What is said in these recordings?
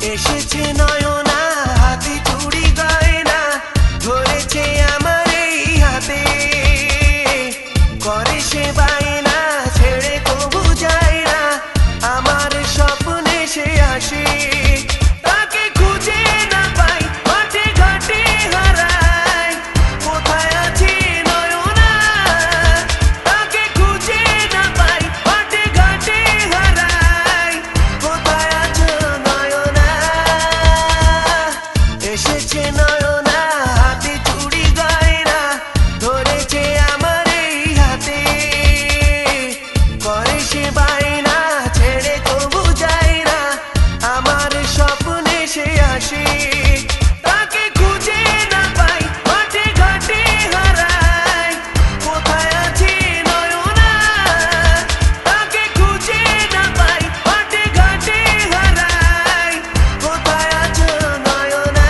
এসেছে নয়না হাতে চুড়ি গয়না ধরেছে আমার এই হাতে করে সে বায়না ছেড়ে তবু যায় না আমার স্বপ্নে সে আসে তাকে খুঁজে না পাই মাঠে ঘাটে হারাই কোথায় আছে নয়না তাকে খুঁজে না পাই মাঠে ঘাটে হারাই কোথায় আছো নয়না এসেছে নয়না হাতে চুড়ি গয়না ধরেছে আমার এই হাতে করে সে বায়না ছেড়ে তবু যায় না আমার স্বপ্নে সে আসে তাকে খুঁজে না পাই মাঠে ঘাটে হারাই কোথায় আছে নয়না তাকে খুঁজে না পাই মাঠে ঘাটে হারাই কোথায় আছো নয়না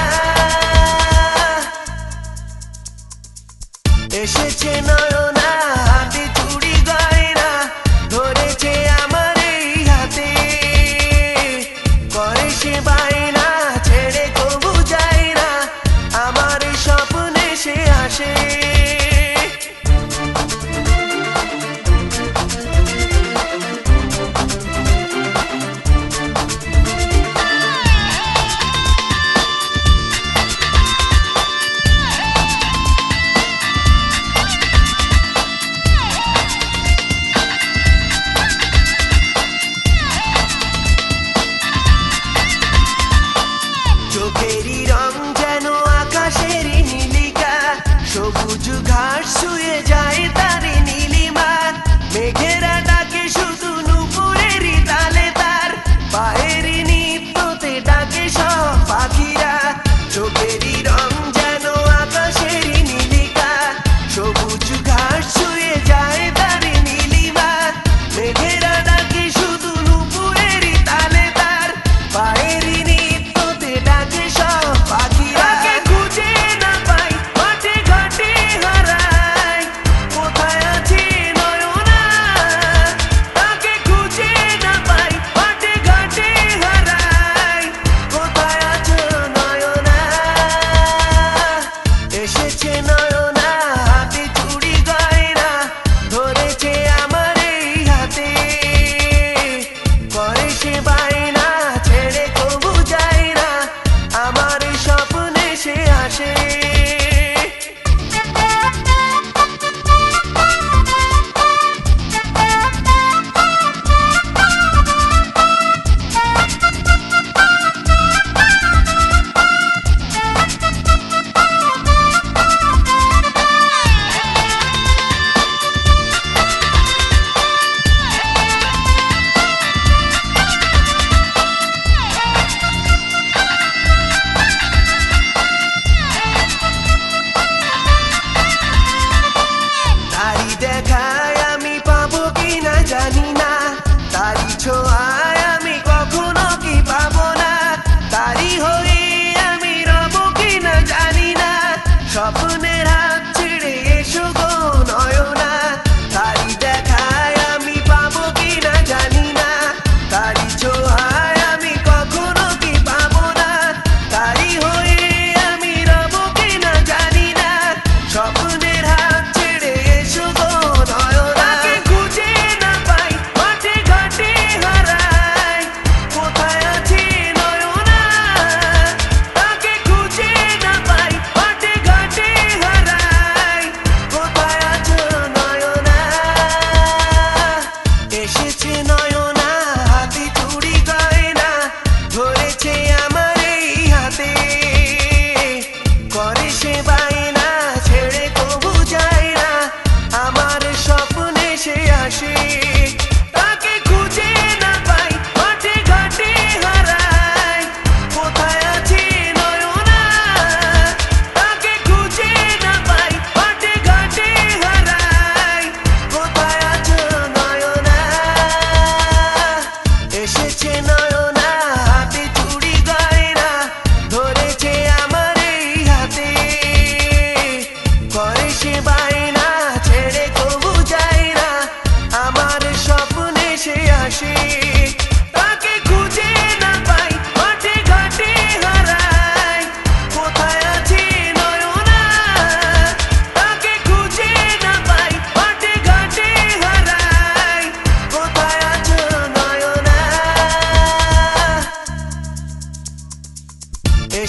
এসেছে নয়না হাতে চুড়ি গয়না ধরেছে আমার এই হাতে করে সে বায়না ছেড়ে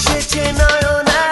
এসেছে নয়না